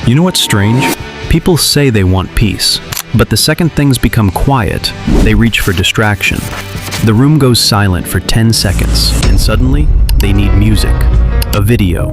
You know what's strange? People say they want peace, but the second things become quiet, they reach for distraction. The room goes silent for 10 seconds, and suddenly, they need music, a video,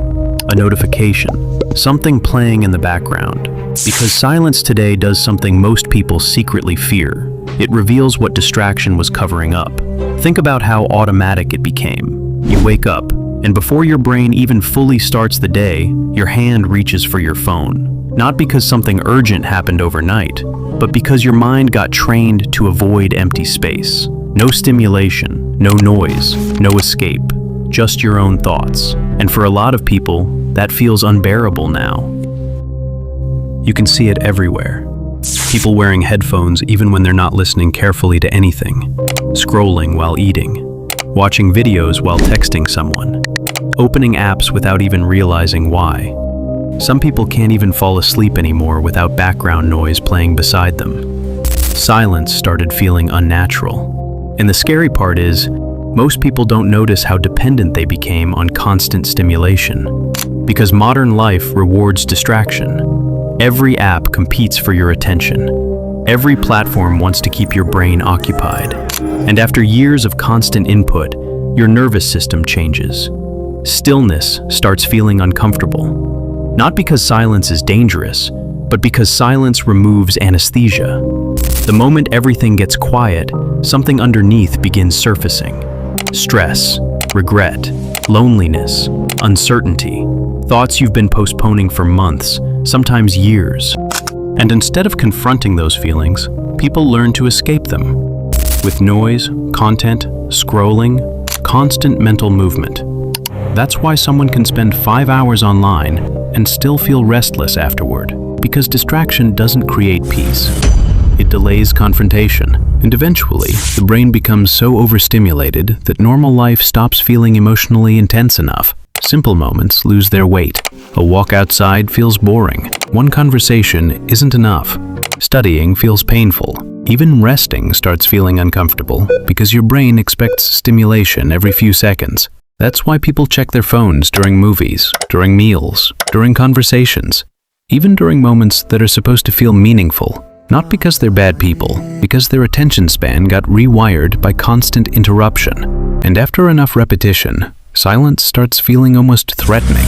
a notification, something playing in the background. Because silence today does something most people secretly fear. It reveals what distraction was covering up. Think about how automatic it became. You wake up, and before your brain even fully starts the day, your hand reaches for your phone. Not because something urgent happened overnight, but because your mind got trained to avoid empty space. No stimulation, no noise, no escape, just your own thoughts. And for a lot of people, that feels unbearable now. You can see it everywhere. People wearing headphones even when they're not listening carefully to anything, scrolling while eating, watching videos while texting someone, opening apps without even realizing why. Some people can't even fall asleep anymore without background noise playing beside them. Silence started feeling unnatural. And the scary part is, most people don't notice how dependent they became on constant stimulation. Because modern life rewards distraction. Every app competes for your attention. Every platform wants to keep your brain occupied. And after years of constant input, your nervous system changes. Stillness starts feeling uncomfortable. Not because silence is dangerous, but because silence removes anesthesia. The moment everything gets quiet, something underneath begins surfacing. Stress, regret, loneliness, uncertainty, thoughts you've been postponing for months, sometimes years. And instead of confronting those feelings, people learn to escape them. With noise, content, scrolling, constant mental movement. That's why someone can spend 5 hours online and still feel restless afterward, because distraction doesn't create peace. It delays confrontation, and eventually, the brain becomes so overstimulated that normal life stops feeling emotionally intense enough. Simple moments lose their weight. A walk outside feels boring. One conversation isn't enough. Studying feels painful. Even resting starts feeling uncomfortable because your brain expects stimulation every few seconds. That's why people check their phones during movies, during meals, during conversations, even during moments that are supposed to feel meaningful. Not because they're bad people, because their attention span got rewired by constant interruption. And after enough repetition, silence starts feeling almost threatening.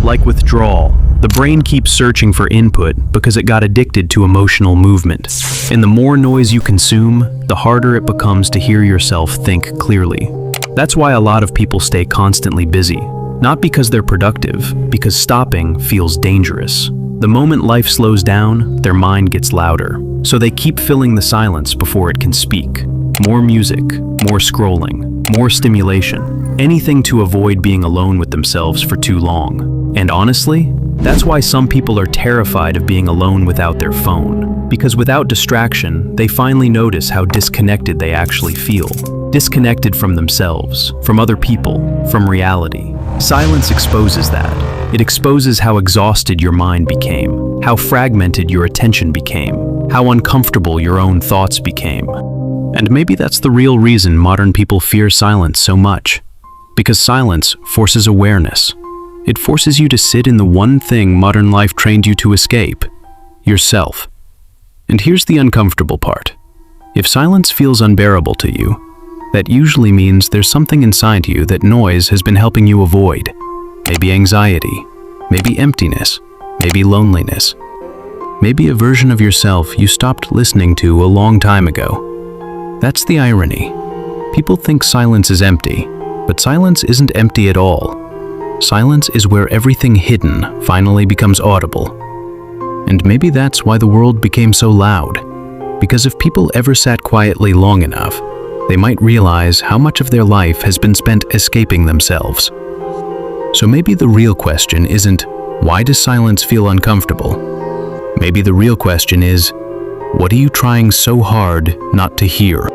Like withdrawal, the brain keeps searching for input because it got addicted to emotional movement. And the more noise you consume, the harder it becomes to hear yourself think clearly. That's why a lot of people stay constantly busy. Not because they're productive, because stopping feels dangerous. The moment life slows down, their mind gets louder. So they keep filling the silence before it can speak. More music, more scrolling, more stimulation. Anything to avoid being alone with themselves for too long. And honestly, that's why some people are terrified of being alone without their phone. Because without distraction, they finally notice how disconnected they actually feel. Disconnected from themselves, from other people, from reality. Silence exposes that. It exposes how exhausted your mind became, how fragmented your attention became, how uncomfortable your own thoughts became. And maybe that's the real reason modern people fear silence so much. Because silence forces awareness. It forces you to sit in the one thing modern life trained you to escape, yourself. And here's the uncomfortable part. If silence feels unbearable to you, that usually means there's something inside you that noise has been helping you avoid. Maybe anxiety, maybe emptiness, maybe loneliness. Maybe a version of yourself you stopped listening to a long time ago. That's the irony. People think silence is empty, but silence isn't empty at all. Silence is where everything hidden finally becomes audible. And maybe that's why the world became so loud. Because if people ever sat quietly long enough, they might realize how much of their life has been spent escaping themselves. So maybe the real question isn't, why does silence feel uncomfortable? Maybe the real question is, what are you trying so hard not to hear?